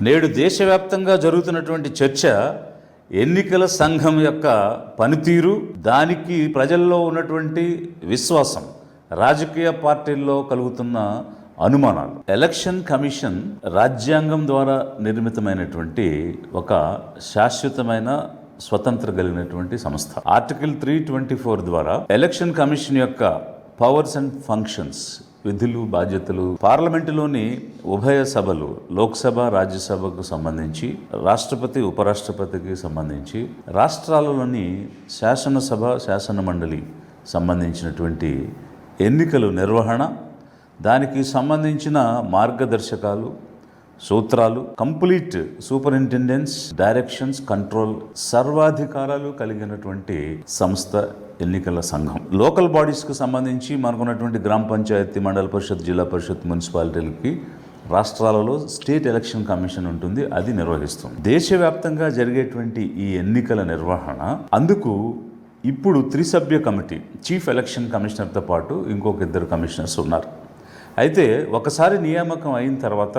నేడు దేశవ్యాప్తంగా జరుగుతున్నటువంటి చర్చ ఎన్నికల సంఘం యొక్క పనితీరు, దానికి ప్రజల్లో ఉన్నటువంటి విశ్వాసం, రాజకీయ పార్టీల్లో కలుగుతున్న అనుమానాలు. ఎలక్షన్ కమిషన్ రాజ్యాంగం ద్వారా నిర్మితమైనటువంటి ఒక శాశ్వతమైన స్వతంత్ర కలిగినటువంటి సంస్థ. ఆర్టికల్ 324 ద్వారా ఎలక్షన్ కమిషన్ యొక్క పవర్స్ అండ్ ఫంక్షన్స్, విధులు, బాధ్యతలు, పార్లమెంటులోని ఉభయ సభలు, లోక్సభ, రాజ్యసభకు సంబంధించి, రాష్ట్రపతి, ఉపరాష్ట్రపతికి సంబంధించి, రాష్ట్రాలలోని శాసనసభ, శాసన మండలి సంబంధించినటువంటి ఎన్నికలు నిర్వహణ, దానికి సంబంధించిన మార్గదర్శకాలు, సూత్రాలు, కంప్లీట్ సూపరింటెండెన్స్, డైరెక్షన్స్, కంట్రోల్, సర్వాధికారాలు కలిగినటువంటి సంస్థ ఎన్నికల సంఘం. లోకల్ బాడీస్కి సంబంధించి మనకున్నటువంటి గ్రామ పంచాయతీ, మండల పరిషత్, జిల్లా పరిషత్, మున్సిపాలిటీలకి రాష్ట్రాలలో స్టేట్ ఎలక్షన్ కమిషన్ ఉంటుంది, అది నిర్వహిస్తుంది. దేశవ్యాప్తంగా జరిగేటువంటి ఈ ఎన్నికల నిర్వహణ, అందుకు ఇప్పుడు 3 సభ్య కమిటీ, చీఫ్ ఎలక్షన్ కమిషనర్తో పాటు ఇంకొక 2 కమిషనర్స్ ఉన్నారు. అయితే ఒకసారి నియామకం అయిన తర్వాత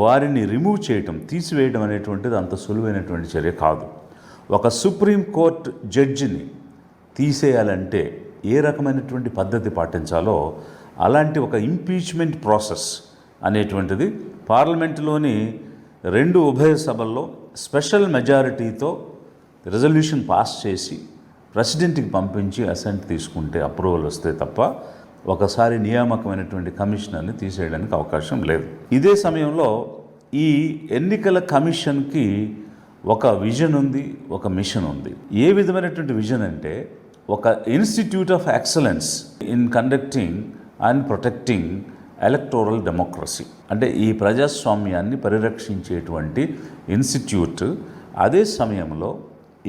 వారిని రిమూవ్ చేయటం, తీసివేయడం అనేటువంటిది అంత సులువైనటువంటి చర్య కాదు. ఒక సుప్రీం కోర్టు జడ్జిని తీసేయాలంటే ఏ రకమైనటువంటి పద్ధతి పాటించాలో అలాంటి ఒక ఇంపీచ్మెంట్ ప్రాసెస్ అనేటువంటిది పార్లమెంటులోని 2 ఉభయ సభల్లో స్పెషల్ మెజారిటీతో రెజల్యూషన్ పాస్ చేసి ప్రెసిడెంట్కి పంపించి అసెంట్ తీసుకుంటే, అప్రూవల్ వస్తే తప్ప ఒకసారి నియామకమైనటువంటి కమిషనర్ని తీసేయడానికి అవకాశం లేదు. ఇదే సమయంలో ఈ ఎన్నికల కమిషన్కి ఒక విజన్ ఉంది, ఒక మిషన్ ఉంది. ఏ విధమైనటువంటి విజన్ అంటే, ఒక institute of excellence in conducting and protecting electoral democracy, అంటే ఈ ప్రజాస్వామ్యాన్ని పరిరక్షించేటువంటి ఇన్స్టిట్యూట్. అదే సమయంలో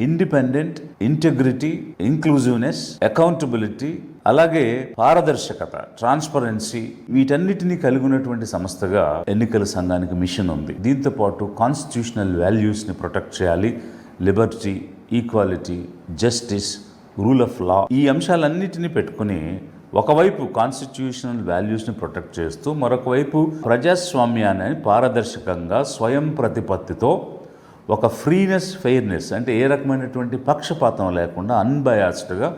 ఇండిపెండెంట్, ఇంటెగ్రిటీ, ఇంక్లూజివ్నెస్, అకౌంటబిలిటీ, అలాగే పారదర్శకత, ట్రాన్స్పరెన్సీ, వీటన్నిటినీ కలిగి ఉన్నటువంటి సంస్థగా ఎన్నికల సంఘానికి మిషన్ ఉంది. దీంతో పాటు కాన్స్టిట్యూషనల్ వాల్యూస్ని ప్రొటెక్ట్ చేయాలి, Liberty, equality, justice, rule of law, ఈ అంశాలన్నిటినీ పెట్టుకుని ఒకవైపు కాన్స్టిట్యూషనల్ వాల్యూస్ని ప్రొటెక్ట్ చేస్తూ, మరొక వైపు ప్రజాస్వామ్యాన్ని పారదర్శకంగా, స్వయం ప్రతిపత్తితో, ఒక ఫ్రీనెస్, ఫెయిర్నెస్, అంటే ఏ రకమైనటువంటి పక్షపాతం లేకుండా అన్బయాస్డ్గా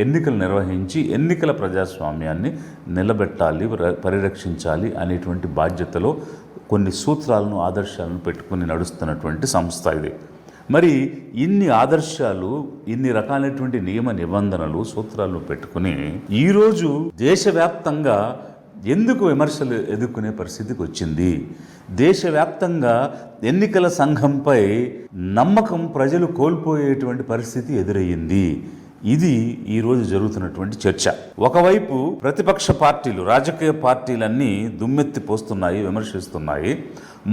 ఎన్నికలు నిర్వహించి ఎన్నికల ప్రజాస్వామ్యాన్ని నిలబెట్టాలి, పరిరక్షించాలి అనేటువంటి బాధ్యతలో కొన్ని సూత్రాలను, ఆదర్శాలను పెట్టుకుని నడుస్తున్నటువంటి సంస్థ ఇది. మరి ఇన్ని ఆదర్శాలు, ఇన్ని రకాలైనటువంటి నియమ నిబంధనలు, సూత్రాలను పెట్టుకుని ఈరోజు దేశవ్యాప్తంగా ఎందుకు విమర్శలు ఎదుర్కొనే పరిస్థితికి వచ్చింది? దేశవ్యాప్తంగా ఎన్నికల సంఘంపై నమ్మకం ప్రజలు కోల్పోయేటువంటి పరిస్థితి ఎదురయ్యింది. ఇది ఈరోజు జరుగుతున్నటువంటి చర్చ. ఒకవైపు ప్రతిపక్ష పార్టీలు, రాజకీయ పార్టీలన్నీ దుమ్మెత్తి పోస్తున్నాయి, విమర్శిస్తున్నాయి.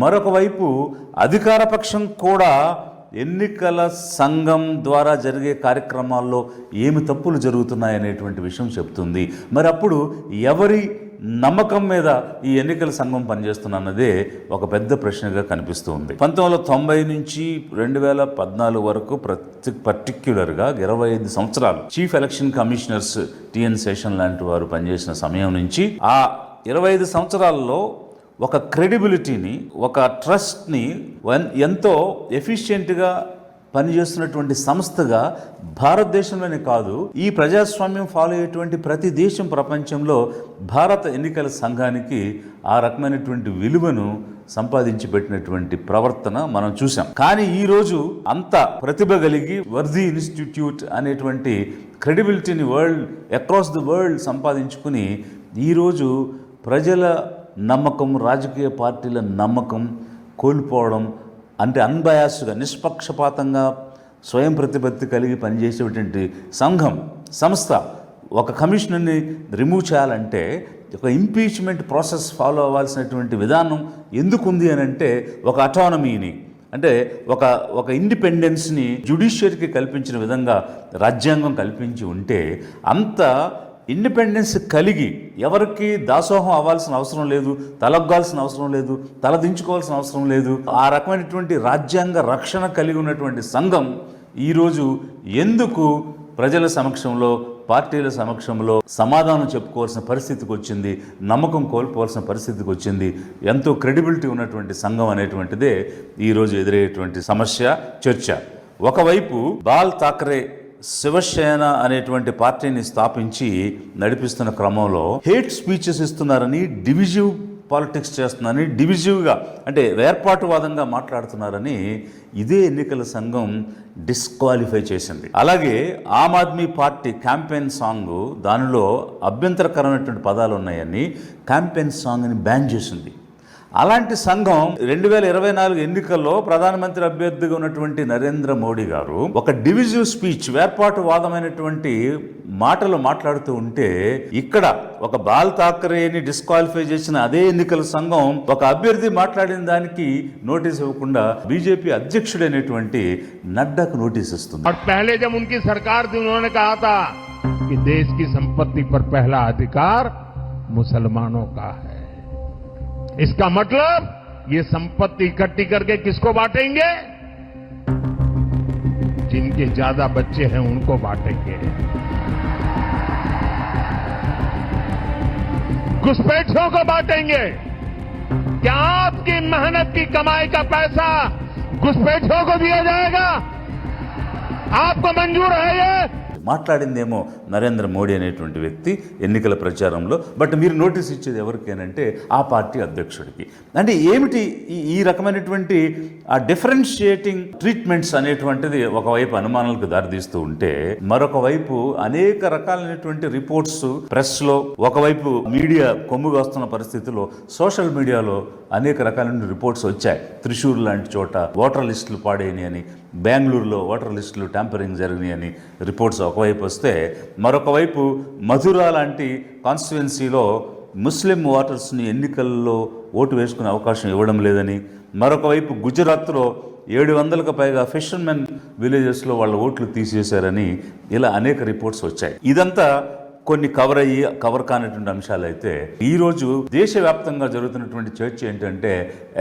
మరొక వైపు అధికార పక్షం కూడా ఎన్నికల సంఘం ద్వారా జరిగే కార్యక్రమాల్లో ఏమి తప్పులు జరుగుతున్నాయనేటువంటి విషయం చెప్తుంది. మరి అప్పుడు ఎవరి నమ్మకం మీద ఈ ఎన్నికల సంఘం పనిచేస్తున్నదే ఒక పెద్ద ప్రశ్నగా కనిపిస్తూ ఉంది. 1990 నుంచి 2014 వరకు పర్టిక్యులర్గా 25 సంవత్సరాలు chief election commissioners TN Seshan లాంటి వారు పనిచేసిన సమయం నుంచి ఆ 25 సంవత్సరాల్లో ఒక క్రెడిబిలిటీని, ఒక ట్రస్ట్ని ఎంతో ఎఫిషియెంట్గా పనిచేస్తున్నటువంటి సంస్థగా భారతదేశంలోనే కాదు, ఈ ప్రజాస్వామ్యం ఫాలో అయ్యేటువంటి ప్రతి దేశం ప్రపంచంలో భారత ఎన్నికల సంఘానికి ఆ రకమైనటువంటి విలువను సంపాదించి పెట్టినటువంటి ప్రవర్తన మనం చూసాం. కానీ ఈరోజు అంత ప్రతిభ కలిగి వర్ధీ ఇన్స్టిట్యూట్ అనేటువంటి క్రెడిబిలిటీని అక్రాస్ ది వరల్డ్ సంపాదించుకుని ఈరోజు ప్రజల నమ్మకం, రాజకీయ పార్టీల నమ్మకం కోల్పోవడం, అంటే అన్బయాస్గా, నిష్పక్షపాతంగా, స్వయం ప్రతిపత్తి కలిగి పనిచేసేటువంటి సంస్థ ఒక కమిషనర్ని రిమూవ్ చేయాలంటే ఒక ఇంపీచ్మెంట్ ప్రాసెస్ ఫాలో అవ్వాల్సినటువంటి విధానం ఎందుకుంది అని అంటే, ఒక అటానమీని, అంటే ఒక ఇండిపెండెన్స్ని జ్యుడిషియరీకి కల్పించిన విధంగా రాజ్యాంగం కల్పించి ఉంటే, అంత ఇండిపెండెన్స్ కలిగి ఎవరికి దాసోహం అవ్వాల్సిన అవసరం లేదు, తలొగ్గాల్సిన అవసరం లేదు, తలదించుకోవాల్సిన అవసరం లేదు, ఆ రకమైనటువంటి రాజ్యాంగ రక్షణ కలిగి ఉన్నటువంటి సంఘం ఈరోజు ఎందుకు ప్రజల సమక్షంలో, పార్టీల సమక్షంలో సమాధానం చెప్పుకోవాల్సిన పరిస్థితికి వచ్చింది, నమ్మకం కోల్పోవాల్సిన పరిస్థితికి వచ్చింది. ఎంతో క్రెడిబిలిటీ ఉన్నటువంటి సంఘం అనేటువంటిదే ఈరోజు ఎదురయ్యేటువంటి సమస్య, చర్చ. ఒకవైపు బాల్ ఠాక్రే శివసేన అనేటువంటి పార్టీని స్థాపించి నడిపిస్తున్న క్రమంలో హేట్ స్పీచెస్ ఇస్తున్నారని, డివిజివ్ పాలిటిక్స్ చేస్తున్నారని, డివిజివ్గా అంటే వేర్పాటువాదంగా మాట్లాడుతున్నారని ఇదే ఎన్నికల సంఘం డిస్క్వాలిఫై చేసింది. అలాగే Aam Aadmi party campaign song, దానిలో అభ్యంతరకరమైనటువంటి పదాలు ఉన్నాయని క్యాంపెయిన్ సాంగ్ని బ్యాన్ చేసింది. అలాంటి సంఘం 2024 ఎన్నికల్లో ప్రధానమంత్రి అభ్యర్థిగా ఉన్నటువంటి నరేంద్ర మోడీ గారు ఒక డివిజివ్ స్పీచ్, వేర్పాటువాదమైనటువంటి మాటలు మాట్లాడుతూ ఉంటే, ఇక్కడ ఒక బాల్ ఠాక్రేని డిస్క్వాలిఫై చేసిన అదే ఎన్నికల సంఘం ఒక అభ్యర్థి మాట్లాడిన దానికి నోటీస్ ఇవ్వకుండా బీజేపీ అధ్యక్షుడైనటువంటి నడ్డాకు నోటీస్ ఇస్తుంది. पहले जब उनकी सरकार थी उन्होंने कहा था कि देश की संपत्ति पर पहला अधिकार मुसलमानों का है। इसका मतलब ये संपत्ति इकट्ठी करके किसको बांटेंगे? जिनके ज्यादा बच्चे हैं उनको बांटेंगे। घुसपैठियों को बांटेंगे। क्या आपकी मेहनत की कमाई का पैसा घुसपैठियों को दिया जाएगा? आपको मंजूर है ये? మాట్లాడిందేమో నరేంద్ర మోడీ అనేటువంటి వ్యక్తి ఎన్నికల ప్రచారంలో, బట్ మీరు నోటీస్ ఇచ్చేది ఎవరికేనంటే ఆ పార్టీ అధ్యక్షుడికి. అంటే ఏమిటి ఈ రకమైనటువంటి ఆ డిఫరెన్షియేటింగ్ ట్రీట్మెంట్స్ అనేటువంటిది ఒకవైపు అనుమానాలకు దారితీస్తూ ఉంటే, మరొక వైపు అనేక రకాలైనటువంటి రిపోర్ట్స్ ప్రెస్లో, ఒకవైపు మీడియా కొమ్ముగా వస్తున్న పరిస్థితుల్లో సోషల్ మీడియాలో అనేక రకాలైన రిపోర్ట్స్ వచ్చాయి. త్రిశూర్ లాంటి చోట ఓటర్ లిస్టులు పాడైనాయి అని, బెంగళూరులో ఓటర్ లిస్టులు ట్యాంపరింగ్ జరిగినాయి అని రిపోర్ట్స్ ఒకవైపు వస్తే, మరొక వైపు మధుర లాంటి కాన్స్టిట్యుయెన్సీలో ముస్లిం ఓటర్స్ని ఎన్నికల్లో ఓటు వేసుకునే అవకాశం ఇవ్వడం లేదని, మరొక వైపు గుజరాత్లో 700కు పైగా ఫిషర్మెన్ విలేజెస్లో వాళ్ళ ఓట్లు తీసేశారని, ఇలా అనేక రిపోర్ట్స్ వచ్చాయి. ఇదంతా కొన్ని కవర్ కానటువంటి అంశాలు అయితే, ఈరోజు దేశవ్యాప్తంగా జరుగుతున్నటువంటి చర్చ ఏంటంటే,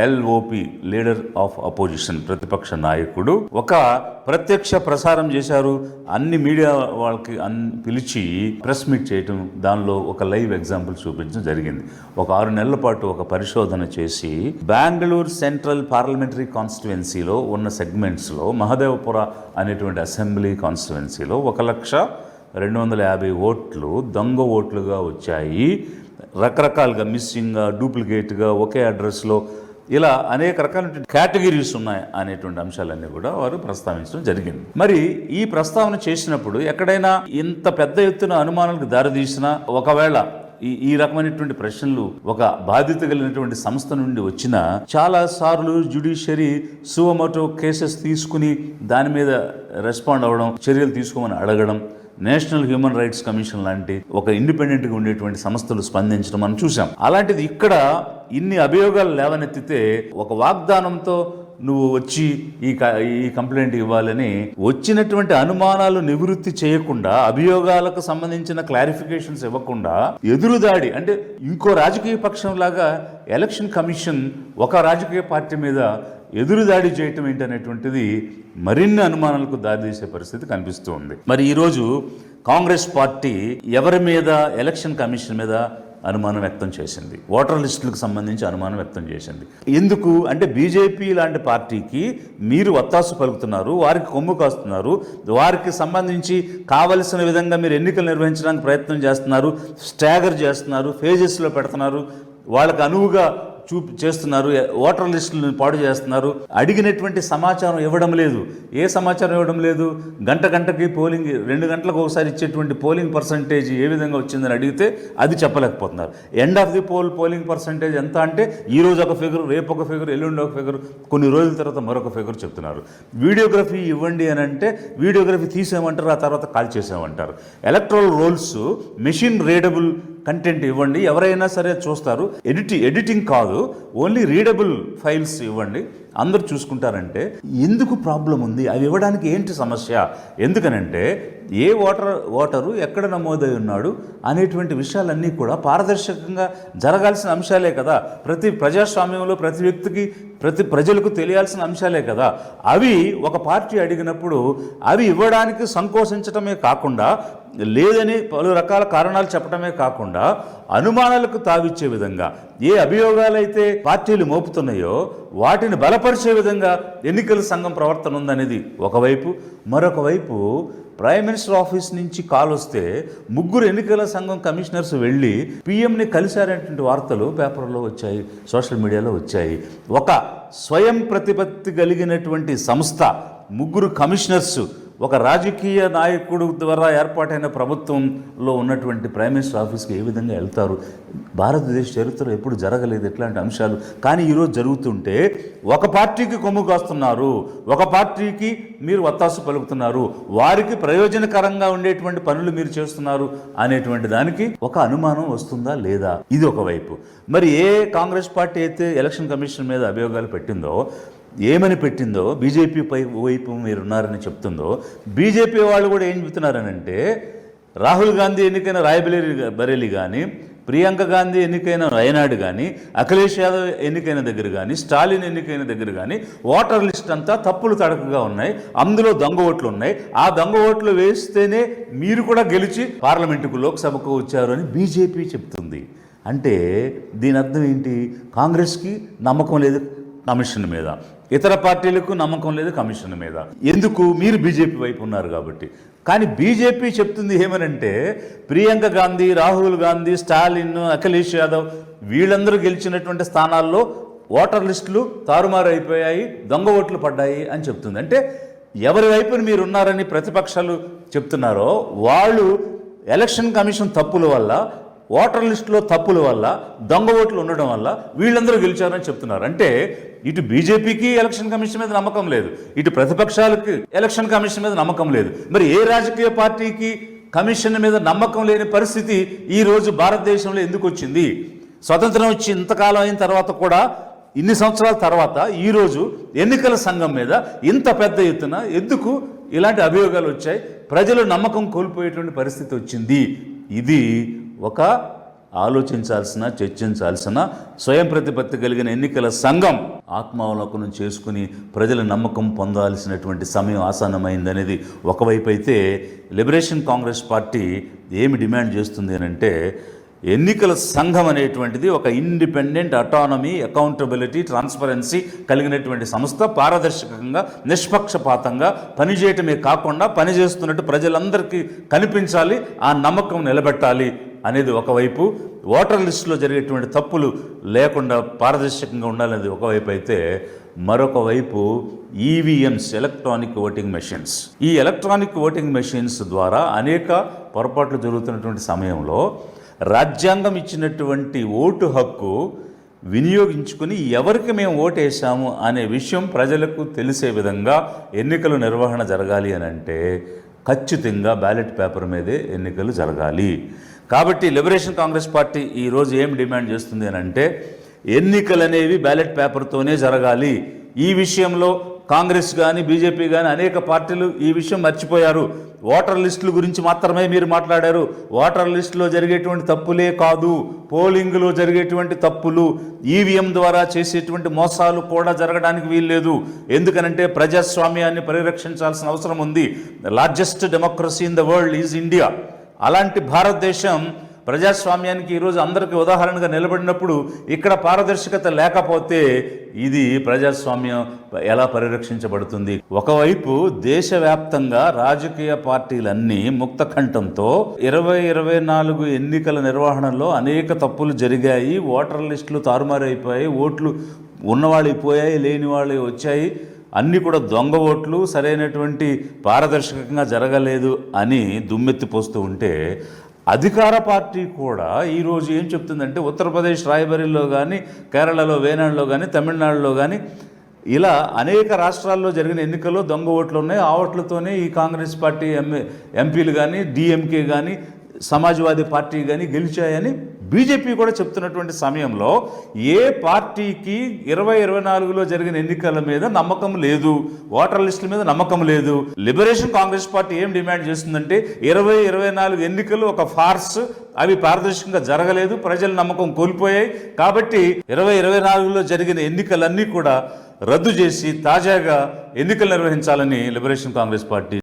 ఎల్ఓపి లీడర్ ఆఫ్ అపోజిషన్, ప్రతిపక్ష నాయకుడు ఒక ప్రత్యక్ష ప్రసారం చేశారు. అన్ని మీడియా వాళ్ళకి పిలిచి ప్రెస్ మీట్ చేయటం, దానిలో ఒక లైవ్ ఎగ్జాంపుల్ చూపించడం జరిగింది. ఒక 6 నెలల పాటు ఒక పరిశోధన చేసి బెంగళూరు సెంట్రల్ పార్లమెంటరీ కాన్స్టిట్యుయెన్సీలో ఉన్న సెగ్మెంట్స్లో, మహదేవపుర అనేటువంటి అసెంబ్లీ కాన్స్టిట్యుయెన్సీలో 1,250,000 ఓట్లు దొంగ ఓట్లుగా వచ్చాయి. రకరకాలుగా మిస్సింగ్గా, డూప్లికేట్గా, ఒకే అడ్రస్లో, ఇలా అనేక రకాల కేటగిరీస్ ఉన్నాయి అనేటువంటి అంశాలన్నీ కూడా వారు ప్రస్తావించడం జరిగింది. మరి ఈ ప్రస్తావన చేసినప్పుడు ఎక్కడైనా ఇంత పెద్ద ఎత్తున అనుమానాలకు దారితీసినా, ఒకవేళ ఈ రకమైనటువంటి ప్రశ్నలు ఒక బాధ్యత కలిగినటువంటి సంస్థ నుండి వచ్చిన, చాలా సార్లు జ్యుడిషియరీ సువమోటో కేసెస్ తీసుకుని దాని మీద రెస్పాండ్ అవ్వడం, చర్యలు తీసుకోమని అడగడం, నేషనల్ హ్యూమన్ రైట్స్ కమిషన్ లాంటి ఒక ఇండిపెండెంట్గా ఉండేటువంటి సంస్థలు స్పందించడం మనం చూసాం. అలాంటిది ఇక్కడ ఇన్ని అభియోగాలు లేవనెత్తితే, ఒక వాగ్దానంతో నువ్వు వచ్చి ఈ కంప్లైంట్ ఇవ్వాలని వచ్చినటువంటి అనుమానాలు నివృత్తి చేయకుండా, అభియోగాలకు సంబంధించిన క్లారిఫికేషన్స్ ఇవ్వకుండా ఎదురుదాడి, అంటే ఇంకో రాజకీయ పక్షం లాగా ఎలక్షన్ కమిషన్ ఒక రాజకీయ పార్టీ మీద ఎదురుదాడి చేయటం ఏంటనేటువంటిది మరిన్ని అనుమానాలకు దారితీసే పరిస్థితి కనిపిస్తూ ఉంది. మరి ఈరోజు కాంగ్రెస్ పార్టీ ఎవరి మీద, ఎలక్షన్ కమిషన్ మీద అనుమానం వ్యక్తం చేసింది, ఓటర్ లిస్టులకు సంబంధించి అనుమానం వ్యక్తం చేసింది. ఎందుకు అంటే, బీజేపీ లాంటి పార్టీకి మీరు వత్తాసు పలుకుతున్నారు, వారికి కొమ్ము కాస్తున్నారు, వారికి సంబంధించి కావలసిన విధంగా మీరు ఎన్నికలు నిర్వహించడానికి ప్రయత్నం చేస్తున్నారు, స్టాగర్ చేస్తున్నారు, ఫేజెస్లో పెడుతున్నారు, వాళ్ళకు అనువుగా చేస్తున్నారు, ఓటర్ లిస్టులను పాడు చేస్తున్నారు. అడిగినటువంటి సమాచారం ఇవ్వడం లేదు. ఏ సమాచారం ఇవ్వడం లేదు? గంటకి పోలింగ్, 2 గంటలకు ఒకసారి ఇచ్చేటువంటి పోలింగ్ పర్సంటేజ్ ఏ విధంగా వచ్చిందని అడిగితే అది చెప్పలేకపోతున్నారు. End of the polling percentage ఎంత అంటే, ఈ రోజు ఒక ఫిగర్, రేపు ఒక ఫిగర్, ఎల్లుండి ఒక ఫిగర్, కొన్ని రోజుల తర్వాత మరొక ఫిగర్ చెప్తున్నారు. వీడియోగ్రఫీ ఇవ్వండి అని అంటే వీడియోగ్రఫీ తీసేయమంటారు, ఆ తర్వాత కాల్ చేసామంటారు. Electoral rolls machine readable content ఇవ్వండి, ఎవరైనా సరే చూస్తారు. ఎడిటింగ్ కాదు, ఓన్లీ రీడబుల్ ఫైల్స్ ఇవ్వండి, అందరూ చూసుకుంటారంటే ఎందుకు ప్రాబ్లం ఉంది? అవి ఇవ్వడానికి ఏంటి సమస్య? ఎందుకనంటే ఏ ఓటరు ఎక్కడ నమోదై ఉన్నాడు అనేటువంటి విషయాలన్నీ కూడా పారదర్శకంగా జరగాల్సిన అంశాలే కదా. ప్రతి ప్రజాస్వామ్యంలో ప్రతి వ్యక్తికి, ప్రతి ప్రజలకు తెలియాల్సిన అంశాలే కదా. అవి ఒక పార్టీ అడిగినప్పుడు అవి ఇవ్వడానికి సంకోచించటమే కాకుండా, లేదని పలు రకాల కారణాలు చెప్పడమే కాకుండా, అనుమానాలకు తావిచ్చే విధంగా ఏ అభియోగాలైతే పార్టీలు మోపుతున్నాయో వాటిని బలపరిచే విధంగా ఎన్నికల సంఘం ప్రవర్తన ఉందనేది ఒకవైపు. మరొక వైపు ప్రైమ్ మినిస్టర్ ఆఫీస్ నుంచి కాల్ వస్తే 3 ఎన్నికల సంఘం కమిషనర్స్ వెళ్ళి పీఎంని కలిశారనేటువంటి వార్తలు పేపర్లో వచ్చాయి, సోషల్ మీడియాలో వచ్చాయి. ఒక స్వయం ప్రతిపత్తి కలిగినటువంటి సంస్థ 3 కమిషనర్స్ ఒక రాజకీయ నాయకుడు ద్వారా ఏర్పాటైన ప్రభుత్వంలో ఉన్నటువంటి ప్రైమ్ మినిస్టర్ ఆఫీస్కి ఏ విధంగా వెళ్తారు? భారతదేశ చరిత్రలో ఎప్పుడు జరగలేదు ఇట్లాంటి అంశాలు. కానీ ఈరోజు జరుగుతుంటే ఒక పార్టీకి కొమ్ము కాస్తున్నారు, ఒక పార్టీకి మీరు వత్తాసు పలుకుతున్నారు, వారికి ప్రయోజనకరంగా ఉండేటువంటి పనులు మీరు చేస్తున్నారు అనేటువంటి దానికి ఒక అనుమానం వస్తుందా లేదా? ఇది ఒకవైపు. మరి ఏ కాంగ్రెస్ పార్టీ అయితే ఎలక్షన్ కమిషన్ మీద అభియోగాలు పెట్టిందో, ఏమని పెట్టిందో, బీజేపీ వైపు మీరున్నారని చెప్తుందో, బీజేపీ వాళ్ళు కూడా ఏం చెబుతున్నారనంటే రాహుల్ గాంధీ ఎన్నికైన రాయ్బరేలీ కానీ, ప్రియాంక గాంధీ ఎన్నికైన వయనాడు కానీ, అఖిలేష్ యాదవ్ ఎన్నికైన దగ్గర కానీ, స్టాలిన్ ఎన్నికైన దగ్గర కానీ ఓటర్ లిస్ట్ అంతా తప్పులు తడకగా ఉన్నాయి, అందులో దొంగ ఓట్లు ఉన్నాయి. ఆ దొంగ ఓట్లు వేస్తేనే మీరు కూడా గెలిచి పార్లమెంటుకు, లోక్సభకు వచ్చారు అని బీజేపీ చెప్తుంది. అంటే దీని అర్థం ఏంటి? కాంగ్రెస్కి నమ్మకం లేదు కమిషన్ మీద, ఇతర పార్టీలకు నమ్మకం లేదు కమిషన్ మీద. ఎందుకు? మీరు బీజేపీ వైపు ఉన్నారు కాబట్టి. కానీ బీజేపీ చెప్తుంది ఏమనంటే ప్రియాంక గాంధీ, రాహుల్ గాంధీ, స్టాలిన్, అఖిలేష్ యాదవ్ వీళ్ళందరూ గెలిచినటువంటి స్థానాల్లో ఓటర్ లిస్టులు తారుమారు అయిపోయాయి, దొంగ ఓట్లు పడ్డాయి అని చెప్తుంది. అంటే ఎవరి వైపున మీరు ఉన్నారని ప్రతిపక్షాలు చెప్తున్నారో వాళ్ళు ఎలక్షన్ కమిషన్ తప్పుల వల్ల, ఓటర్ లిస్టులో తప్పుల వల్ల, దొంగ ఓట్లు ఉండడం వల్ల వీళ్ళందరూ గెలిచారని చెప్తున్నారు. అంటే ఇటు బీజేపీకి ఎలక్షన్ కమిషన్ మీద నమ్మకం లేదు, ఇటు ప్రతిపక్షాలకి ఎలక్షన్ కమిషన్ మీద నమ్మకం లేదు. మరి ఏ రాజకీయ పార్టీకి కమిషన్ మీద నమ్మకం లేని పరిస్థితి ఈరోజు భారతదేశంలో ఎందుకు వచ్చింది? స్వతంత్రం వచ్చి ఇంతకాలం అయిన తర్వాత కూడా, ఇన్ని సంవత్సరాల తర్వాత ఈరోజు ఎన్నికల సంఘం మీద ఇంత పెద్ద ఎత్తున ఎందుకు ఇలాంటి అభియోగాలు వచ్చాయి? ప్రజలు నమ్మకం కోల్పోయేటువంటి పరిస్థితి వచ్చింది. ఇది ఒక ఆలోచించాల్సిన, చర్చించాల్సిన, స్వయం ప్రతిపత్తి కలిగిన ఎన్నికల సంఘం ఆత్మావలోకనం చేసుకుని ప్రజల నమ్మకం పొందాల్సినటువంటి సమయం ఆసన్నమైందనేది ఒకవైపు అయితే, లిబరేషన్ కాంగ్రెస్ పార్టీ ఏమి డిమాండ్ చేస్తుంది అంటే ఎన్నికల సంఘం అనేటువంటిది ఒక ఇండిపెండెంట్, అటానమీ, అకౌంటబిలిటీ, ట్రాన్స్పరెన్సీ కలిగినటువంటి సంస్థ, పారదర్శకంగా, నిష్పక్షపాతంగా పనిచేయటమే కాకుండా పనిచేస్తున్నట్టు ప్రజలందరికీ కనిపించాలి, ఆ నమ్మకం నిలబెట్టాలి అనేది ఒకవైపు. ఓటర్ లిస్టులో జరిగేటువంటి తప్పులు లేకుండా పారదర్శకంగా ఉండాలనేది ఒకవైపు అయితే, మరొక వైపు ఈవీఎంస్, ఎలక్ట్రానిక్ ఓటింగ్ మెషిన్స్. ఈ ఎలక్ట్రానిక్ ఓటింగ్ మెషిన్స్ ద్వారా అనేక పొరపాట్లు జరుగుతున్నటువంటి సమయంలో రాజ్యాంగం ఇచ్చినటువంటి ఓటు హక్కు వినియోగించుకుని ఎవరికి మేము ఓటేసాము అనే విషయం ప్రజలకు తెలిసే విధంగా ఎన్నికల నిర్వహణ జరగాలి అని అంటే ఖచ్చితంగా బ్యాలెట్ పేపర్ మీదే ఎన్నికలు జరగాలి. కాబట్టి లిబరేషన్ కాంగ్రెస్ పార్టీ ఈరోజు ఏం డిమాండ్ చేస్తుంది అని అంటే ఎన్నికలు అనేవి బ్యాలెట్ పేపర్తోనే జరగాలి. ఈ విషయంలో కాంగ్రెస్ కానీ, బీజేపీ కానీ అనేక పార్టీలు ఈ విషయం మర్చిపోయారు. ఓటర్ లిస్టుల గురించి మాత్రమే మీరు మాట్లాడారు. ఓటర్ లిస్టులో జరిగేటువంటి తప్పులే కాదు, పోలింగ్లో జరిగేటువంటి తప్పులు, ఈవీఎం ద్వారా చేసేటువంటి మోసాలు కూడా జరగడానికి వీల్లేదు. ఎందుకనంటే ప్రజాస్వామ్యాన్ని పరిరక్షించాల్సిన అవసరం ఉంది. Largest democracy in the world is India. అలాంటి భారతదేశం ప్రజాస్వామ్యానికి ఈరోజు అందరికీ ఉదాహరణగా నిలబడినప్పుడు ఇక్కడ పారదర్శకత లేకపోతే ఇది ప్రజాస్వామ్యం ఎలా పరిరక్షించబడుతుంది? ఒకవైపు దేశవ్యాప్తంగా రాజకీయ పార్టీలన్నీ ముక్తకంఠంతో 2024 ఎన్నికల నిర్వహణలో అనేక తప్పులు జరిగాయి, ఓటర్ లిస్టులు తారుమారైపోయాయి, ఓట్లు ఉన్నవాళ్ళు పోయాయి, లేని వాళ్ళు వచ్చాయి, అన్నీ కూడా దొంగ ఓట్లు, సరైనటువంటి పారదర్శకంగా జరగలేదు అని దుమ్మెత్తిపోస్తూ ఉంటే, అధికార పార్టీ కూడా ఈరోజు ఏం చెప్తుందంటే ఉత్తరప్రదేశ్ రాయ్బరేలీలో కానీ, కేరళలో వేనాడులో కానీ, తమిళనాడులో కానీ ఇలా అనేక రాష్ట్రాల్లో జరిగిన ఎన్నికల్లో దొంగ ఓట్లు ఉన్నాయి, ఆ ఓట్లతోనే ఈ కాంగ్రెస్ పార్టీ ఎంపీలు కానీ, డిఎంకే కానీ సమాజ్వాదీ పార్టీ కానీ గెలిచాయని బీజేపీ కూడా చెప్తున్నటువంటి సమయంలో ఏ పార్టీకి 2024లో జరిగిన ఎన్నికల మీద నమ్మకం లేదు, ఓటర్ లిస్టుల మీద నమ్మకం లేదు. లిబరేషన్ కాంగ్రెస్ పార్టీ ఏం డిమాండ్ చేస్తుందంటే 2024 ఎన్నికలు ఒక ఫార్స్, అవి పారదర్శకంగా జరగలేదు, ప్రజల నమ్మకం కోల్పోయాయి. కాబట్టి 2024లో జరిగిన ఎన్నికలన్నీ కూడా రద్దు చేసి తాజాగా ఎన్నికలు నిర్వహించాలని లిబరేషన్ కాంగ్రెస్ పార్టీ